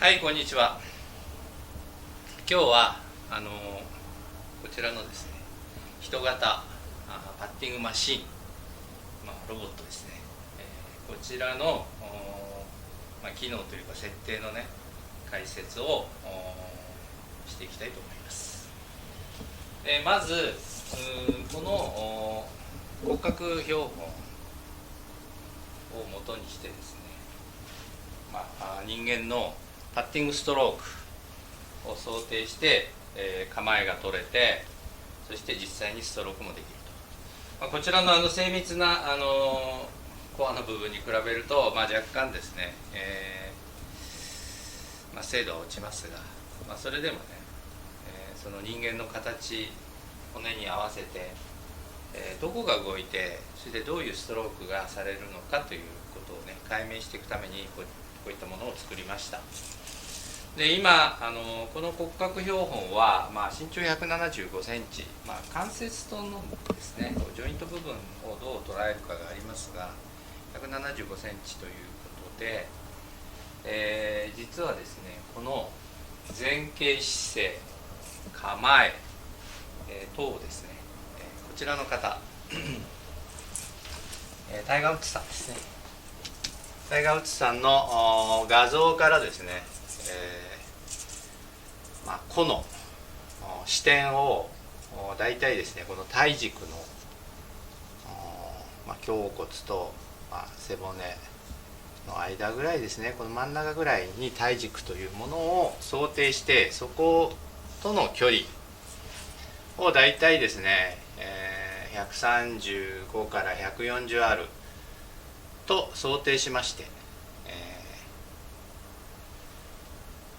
はい、こんにちは。今日はこちらのですね、人型パッティングマシン、ロボットですね、こちらの機能というか設定のね解説をしていきたいと思います。まずこの骨格標本を元にしてですね、人間のパッティングストロークを想定して、構えが取れて、そして実際にストロークもできると、こちらの精密なコアの部分に比べると、若干ですね、精度は落ちますが、それでもね、その人間の形、骨に合わせて、どこが動いて、それでどういうストロークがされるのかということをね解明していくためにこういったものを作りました。で今この骨格標本は、身長175センチ、関節とのですねジョイント部分をどう捉えるかがありますが、175センチということで、実はですねこの前傾姿勢、構え、等をですね、こちらの方タイガー・ウッズさんですね。タイガー・ウッズさんの画像からですね、個の視点を大体ですねこの体軸の胸骨と背骨の間ぐらいですね、この真ん中ぐらいに体軸というものを想定して、そことの距離を大体ですね、135から140あると想定しまして、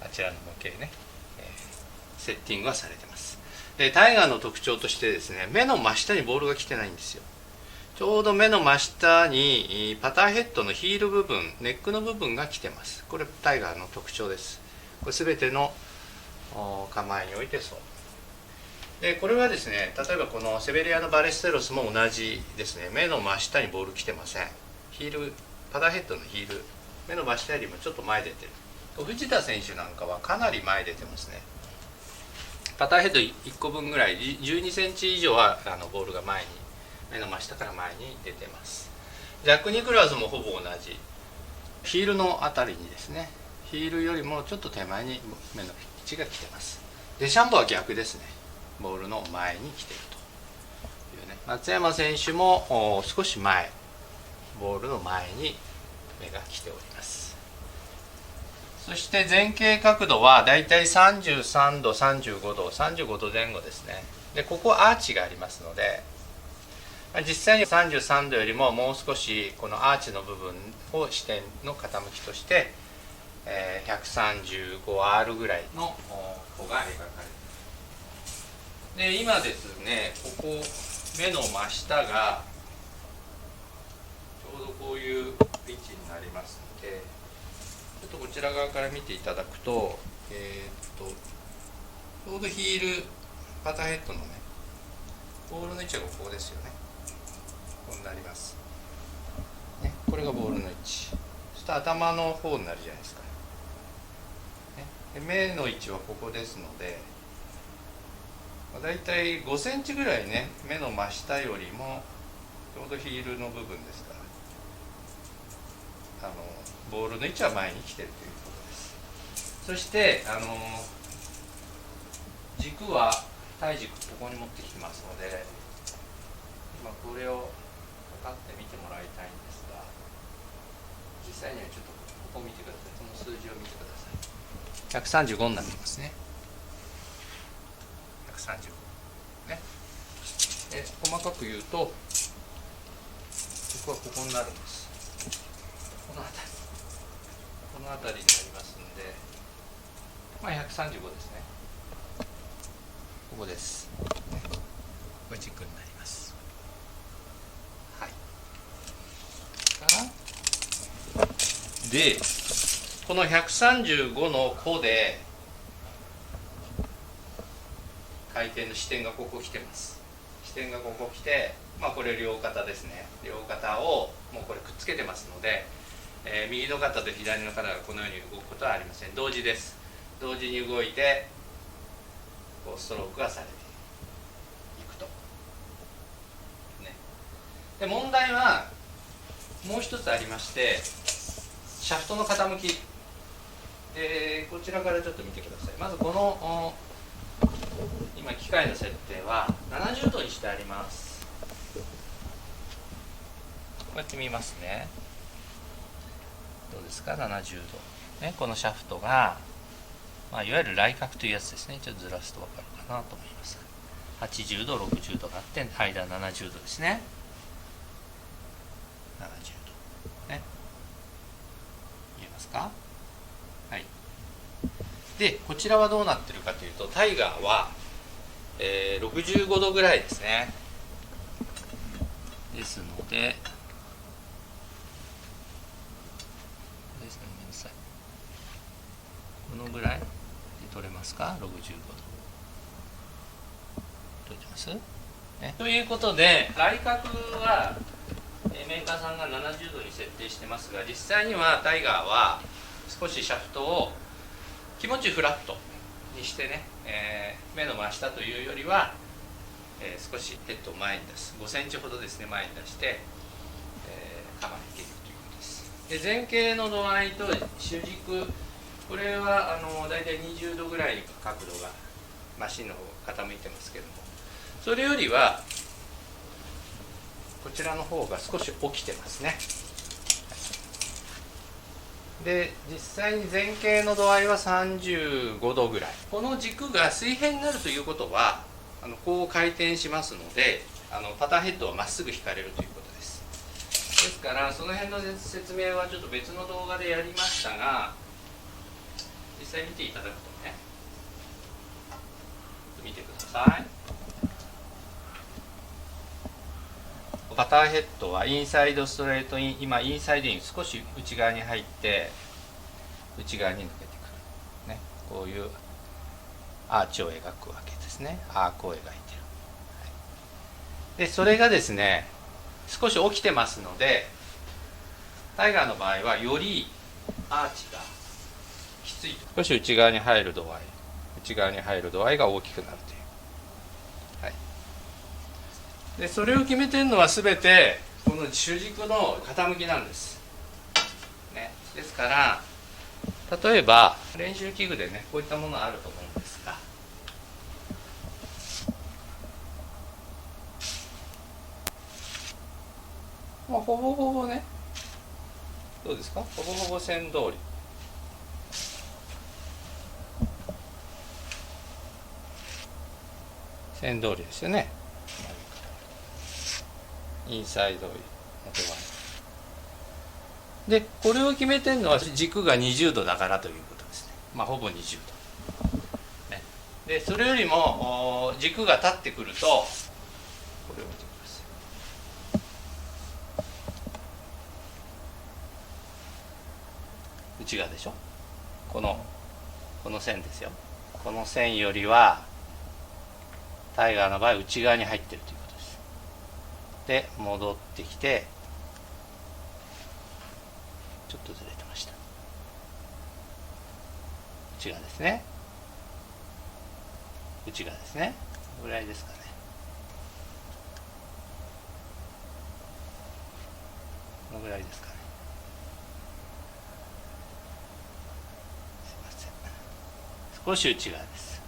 あちらの模型ね、セッティングはされてます。でタイガーの特徴としてですね、目の真下にボールが来てないんですよ。ちょうど目の真下にパターヘッドのヒール部分、ネックの部分が来てます。これタイガーの特徴です。これ全ての構えにおいてそうで、これはですね、例えばこのセベリアのバレステロスも同じですね。目の真下にボール来てません。ヒール、パターヘッドのヒール、目の真下よりもちょっと前出てる。藤田選手なんかはかなり前出てますね。パターヘッド1個分ぐらい、12センチ以上はボールが前に、目の真下から前に出てます。ジャック・ニクラウスもほぼ同じ。ヒールのあたりにですね、ヒールよりもちょっと手前に目の位置が来てます。デシャンボは逆ですね。ボールの前に来ているというね。松山選手も少し前、ボールの前に目が来ております。そして前傾角度はだいたい33度、35度、35度前後ですね。でここアーチがありますので、実際に33度よりももう少しこのアーチの部分を視点の傾きとして、135R ぐらいの弧が描かれています。で今ですね、ここ目の真下がちょうどこういう位置になりますので、ちょっとこちら側から見ていただくと、ちょうどヒールパターヘッドのねボールの位置がここですよね。こうなります、ね、これがボールの位置、そして頭の方になるじゃないですか、ね、で目の位置はここですので、だいたい5センチぐらいね、目の真下よりもちょうどヒールの部分ですから、ボールの位置は前に来てるということです。そして軸は体軸ここに持ってきてますので、今これを測ってみてもらいたいんですが、実際にはちょっとここを見てください。この数字を見てください。135になってますね。135ね。細かく言うと軸はここになるんです。この辺りになりますので、135ですね。ここです、ね、これ軸になります。はい。でこの135の弧で回転の視点がここ来てます。視点がここ来て、これ両肩ですね。両肩をもうこれくっつけてますので、右の肩と左の肩がこのように動くことはありません。同時です。同時に動いてこうストロークがされていくと、ね、で問題はもう一つありまして、シャフトの傾き、こちらからちょっと見てください。まずこの今機械の設定は70度にしてあります。こうやって見ますね。どうですか、70度、ね、このシャフトが、いわゆる来角というやつですね。ちょっとずらすと分かるかなと思います。80度60度があって、間70度ですね。70度ね、見えますか。はい。でこちらはどうなってるかというと、タイガーは、65度ぐらいですね。ですのでこのぐらいで取れますか。65度取れてます、ね、ということで来角はメーカーさんが70度に設定してますが、実際にはタイガーは少しシャフトを気持ちフラットにしてね、目の真下というよりは、少しヘッドを前に出す、5センチほどですね、前に出して、カバーにいけるということです。で前傾の度合いと主軸、これはだいたい20度ぐらいに角度がマシンの方が傾いてますけども、それよりはこちらの方が少し起きてますね。で実際に前傾の度合いは35度ぐらい。この軸が水平になるということはこう回転しますので、パターンヘッドはまっすぐ引かれるということです。ですからその辺の説明はちょっと別の動画でやりましたが、実際見ていただくとね、見てください。パターヘッドはインサイドストレートイン、今インサイドイン、少し内側に入って内側に抜けてくる、ね、こういうアーチを描くわけですね。アークを描いてる、はい、でそれがですね少し起きてますので、タイガーの場合はよりアーチがきついと、少し内側に入る度合い、内側に入る度合いが大きくなるという、はい、でそれを決めてるのは全てこの主軸の傾きなんです、ね、ですから例えば練習器具でねこういったものあると思うんですが、ほぼほぼね、どうですか、ほぼほぼ線通り、線通りですよね。インサイドの手前で、これを決めてるのは軸が20度だからということですね。ほぼ20度、ね、でそれよりも軸が立ってくると、これを見てください。内側でしょ、この線ですよ。この線よりはタイガーの場合内側に入っているということです。で戻ってきて、ちょっとずれてました。内側ですね。内側ですね。このぐらいですかね。このぐらいですかね。すいません。少し内側です。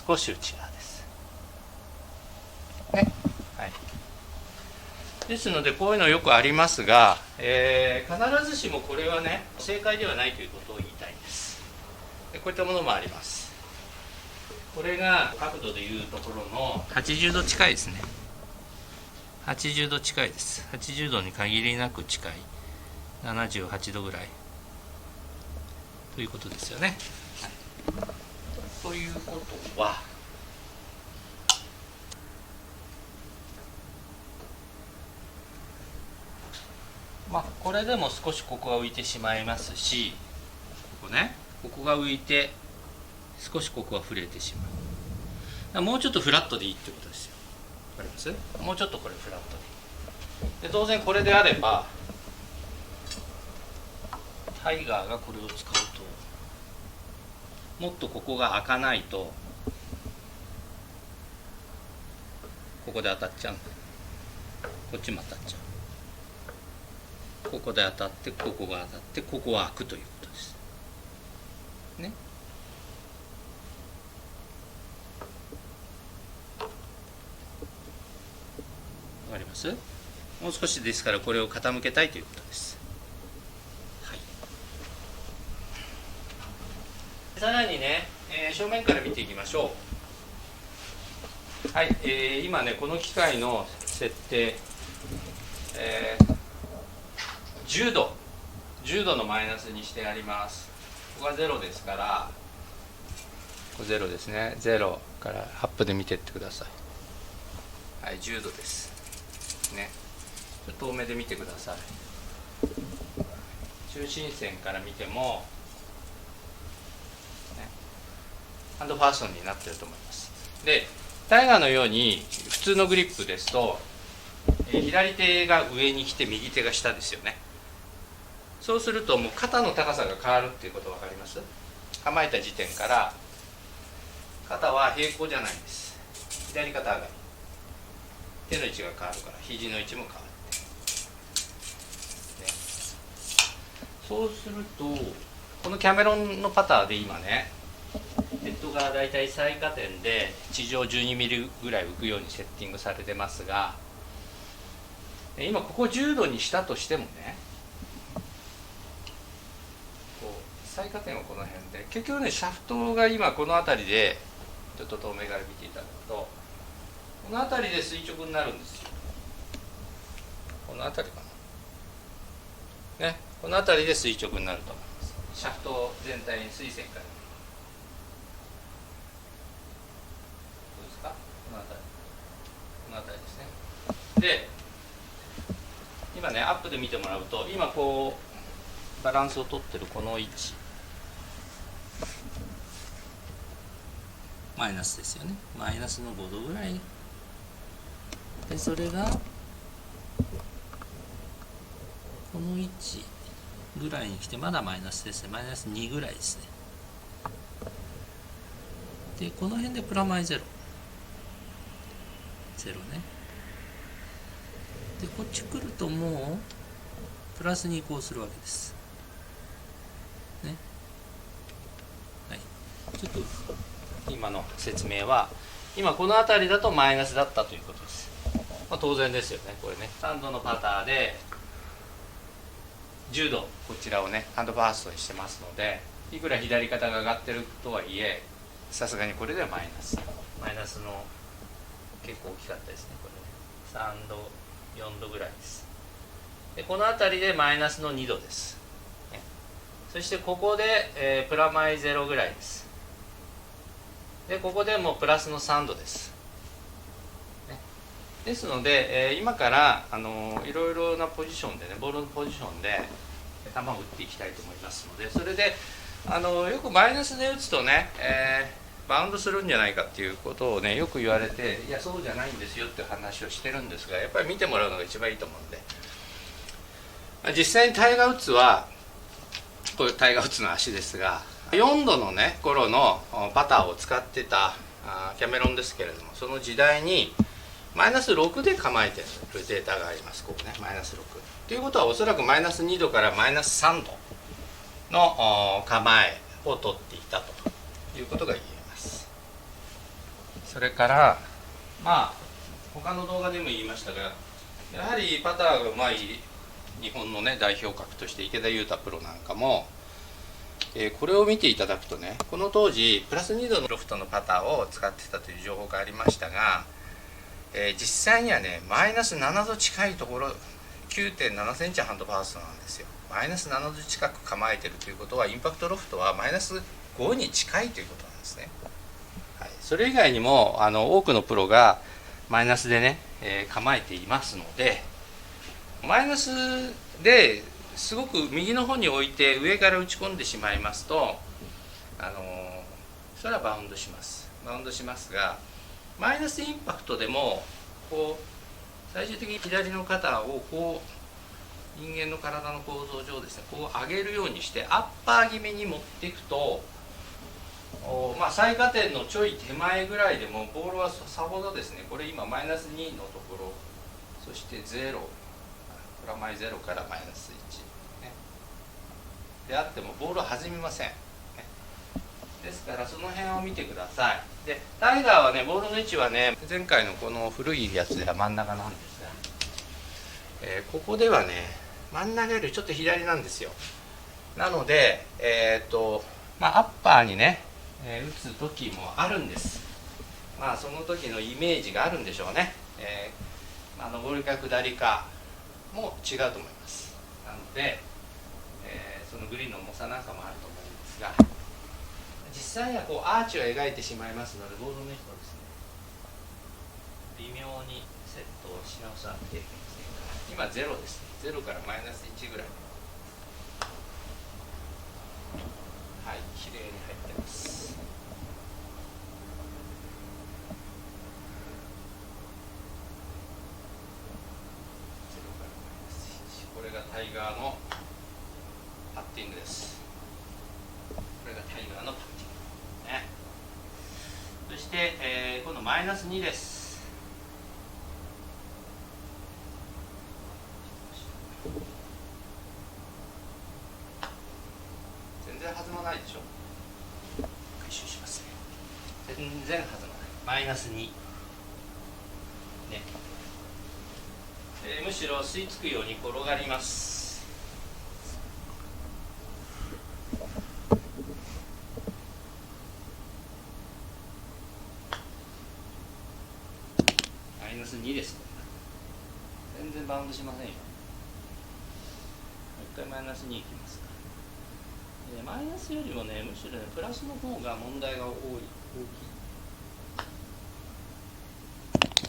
少し内側です。ね。はい。ですのでこういうのよくありますが、必ずしもこれはね正解ではないということを言いたいんです。でこういったものもあります。これが角度でいうところの80度近いですね。80度近いです。80度に限りなく近い、78度ぐらいということですよね。はい、ということはこれでも少しここが浮いてしまいますし、ここね、ここが浮いて少しここが触れてしまう。もうちょっとフラットでいいってことですよ。わかります？もうちょっとこれフラットでいい。で当然これであればタイガーがこれを使うともっとここが開かないとここで当たっちゃうんだ。こっちも当たっちゃう。ここで当たってここが当たってここは開くということですね。わかります？もう少しですからこれを傾けたいということです。はい、さらにね、正面から見ていきましょう。はい、今ねこの機械の設定、10度のマイナスにしてあります。ここが0ですから、ここ0ですね。0からアップで見てってください。はい、10度ですね。ちょっと遠目で見てください。中心線から見ても、ね、ハンドファーストになっていると思います。でタイガーのように普通のグリップですと、左手が上に来て右手が下ですよね。そうするともう肩の高さが変わるっていうこと分かります？構えた時点から肩は平行じゃないんです。左肩上がり、手の位置が変わるから肘の位置も変わる、ね、そうするとこのキャメロンのパターで今ねヘッドがだいたい最下点で地上12ミリぐらい浮くようにセッティングされてますが、今ここ10度にしたとしてもね、こう最下点はこの辺で結局ねシャフトが今この辺りでちょっと遠目から見ていただくとこの辺りで垂直になるんですよ。この辺りかな、ね、この辺りで垂直になると思います。シャフト全体に水線からこの辺りですね。で今ねアップで見てもらうと今こうバランスをとってるこの位置マイナスですよね。マイナスの5度ぐらいで、それがこの位置ぐらいに来てまだマイナスですね。マイナス2ぐらいですね。でこの辺でプラマイ0ね。でこっち来るともうプラスに移行するわけですね。はい、ちょっと今の説明は今この辺りだとマイナスだったということです。まあ、当然ですよね。これね3度のパターで10度こちらをねハンドファーストにしてますので、いくら左肩が上がってるとはいえさすがにこれではマイナスの結構大きかったですね。これね3度4度ぐらいです。でこの辺りでマイナスの2度です、ね、そしてここで、プラマイ0ぐらいです。でここでもうプラスの3度です、ね、ですので、今からいろいろなポジションでねボールのポジションで球を打っていきたいと思いますので、それでよくマイナスで打つとね、バウンドするんじゃないかっていうことをねよく言われて、いやそうじゃないんですよっていう話をしてるんですが、やっぱり見てもらうのが一番いいと思うんで、実際にタイガー・ウッズはこれタイガー・ウッズの足ですが4度のね頃のパターを使ってたキャメロンですけれども、その時代にマイナス6で構えてるデータがあります。ここねマイナス6ということはおそらくマイナス2度からマイナス3度の構えを取っていたということが言えます。それからまあ他の動画でも言いましたが、やはりパターがうまい日本のね代表格として池田勇太プロなんかも、これを見ていただくとね、この当時プラス2度のロフトのパターを使ってたという情報がありましたが、実際にはねマイナス7度近いところ 9.7 センチハンドファーストなんですよ。マイナス7度近く構えてるということはインパクトロフトはマイナス5に近いということなんですね。はい、それ以外にも多くのプロがマイナスでね、構えていますので、マイナスですごく右の方に置いて上から打ち込んでしまいますとそれはバウンドしますが、マイナスインパクトでもこう最終的に左の肩をこう人間の体の構造上ですね、こう上げるようにしてアッパー気味に持っていくと、最下点のちょい手前ぐらいでもボールはさほどですね、これ今マイナス2のところ、そして0、プラマイ0からマイナス1、ね、であってもボールは弾みません、ね、ですからその辺を見てください。でタイガーはね、ボールの位置はね、前回のこの古いやつでは真ん中なんですが、ここではね真ん中よりちょっと左なんですよ。なのでアッパーにね打つ時もあるんです。その時のイメージがあるんでしょうね。上りか下りかも違うと思います。なので、そのグリーンの重さなんかもあると思うんですが、実際にはこうアーチを描いてしまいますので、ボールの人ですね、微妙にセットをし直さなきゃいけませんから、今0ですね。0からマイナス1ぐらい。はい、きれいに入ってます。これがタイガーのパッティングです。これがタイガーのパッティング、ね、そして、今度マイナス2です。全然弾まないでしょ。回収しますね。全然弾まない。マイナス2、ね、むしろ吸い付くように転がります。マイナス2です。全然バウンドしませんよ。もう一回マイナス2いきますか。マイナスよりもね、むしろね、プラスの方が問題が大きい。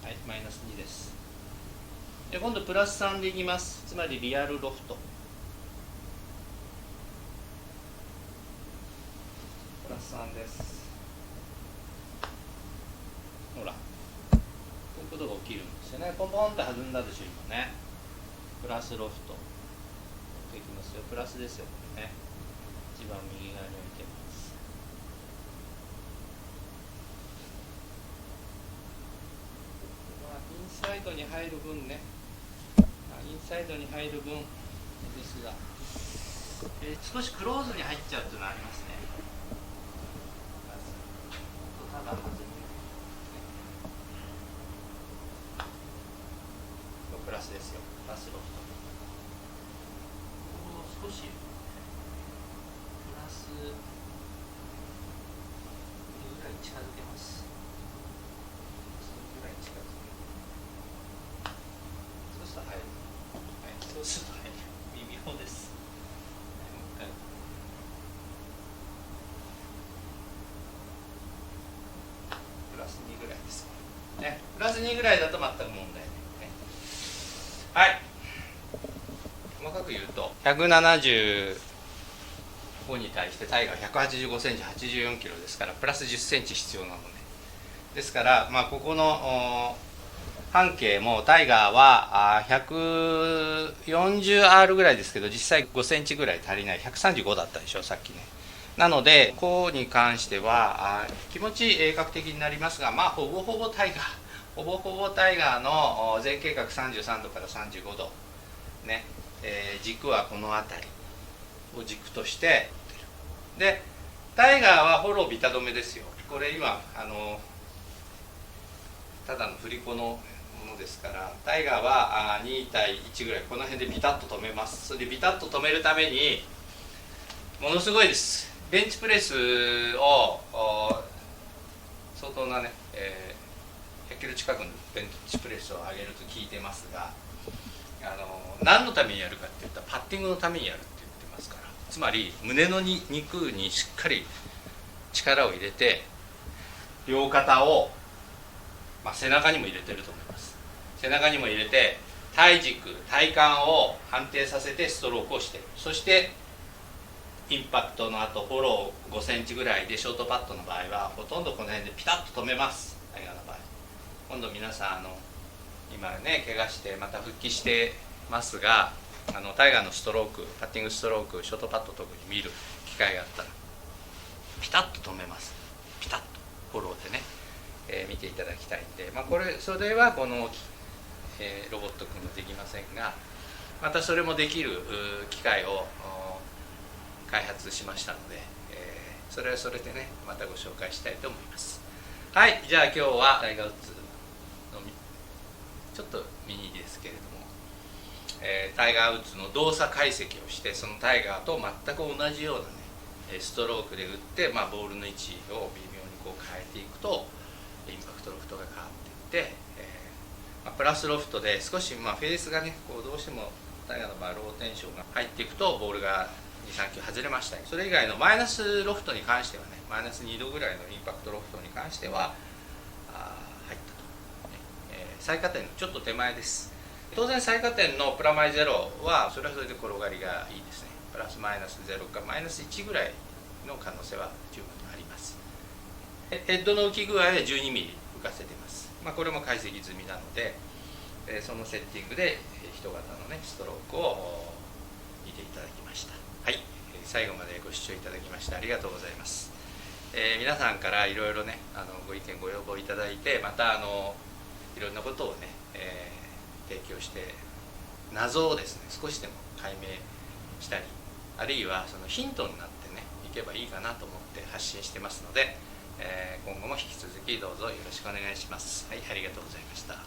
はい、マイナス2です。で今度プラス3でいきます。つまりリアルロフト。プラス3です。ほら、こういうことが起きるんですよね。ポンポンって弾んだでしょ、今ね。プラスロフト。いきますよ。プラスですよ、これね。一番右側に置いてます。インサイドに入る分ね、インサイドに入る分ですが、少しクローズに入っちゃうというのはありますね。ただ外れプラスですよ。プラスロフト。少しプラス2ぐらい近づけます。ぐらい近づけそうすると入る。はい、そうすると入る。微妙です。もう一回。プラス2ぐらいです。ね、プラス2ぐらいだと全く問題ない。はい、細かく言うと175に対してタイガー185センチ84キロですから、プラス10センチ必要なので、ですから、ここの半径もタイガーは140R ぐらいですけど、実際5センチぐらい足りない。135だったでしょ、さっきね。なのでここに関しては気持ち鋭角的になりますが、ほぼほぼタイガー、ほぼほぼタイガーの前径角33度から35度、ね、軸はこの辺りを軸として、でタイガーはフォロービタ止めですよ。これ今ただの振り子のものですから、タイガーは2対1ぐらいこの辺でビタッと止めます。それでビタッと止めるためにものすごいです。ベンチプレスを相当なね、100キロ近くのベンチプレスを上げると聞いてますが、何のためにやるかっていったらパッティングのためにやるって言ってますから、つまり胸の肉にしっかり力を入れて、両肩を、背中にも入れてると思います。背中にも入れて体軸体幹を安定させてストロークをしている。そしてインパクトの後フォロー5センチぐらいで、ショートパットの場合はほとんどこの辺でピタッと止めます。タイガーの場合、今度皆さん今ね怪我してまた復帰してますが、タイガーのストローク、パッティングストローク、ショートパット特に見る機会があったらピタッと止めます。ピタッとフォローでね、見ていただきたいんで、それはこの、ロボット君もできませんが、またそれもできる機械を開発しましたので、それはそれでねまたご紹介したいと思います。はい、じゃあ今日はタイガー・ウッズのちょっとミニですけれども、タイガー・ウッズの動作解析をして、そのタイガーと全く同じようなねストロークで打って、ボールの位置を微妙にこう変えていくとインパクトロフトが変わっていって、プラスロフトで少しフェースがねこうどうしてもタイガーの場合ローテンションが入っていくとボールが 2,3 球外れました。それ以外のマイナスロフトに関してはね、マイナス2度ぐらいのインパクトロフトに関しては入ったと、最下点のちょっと手前です。当然最下点のプラマイゼロはそれはそれで転がりがいいですね。プラスマイナス0かマイナス1ぐらいの可能性は十分にあります。ヘッドの浮き具合は12ミリ浮かせてます。これも解析済みなので、そのセッティングで人型のねストロークを見ていただきました。はい、最後までご視聴いただきましてありがとうございます。皆さんからいろいろねご意見ご要望いただいて、またいろんなことをね、提供して謎をですね少しでも解明したり、あるいはそのヒントになってねいけばいいかなと思って発信してますので、今後も引き続きどうぞよろしくお願いします。はい、ありがとうございました。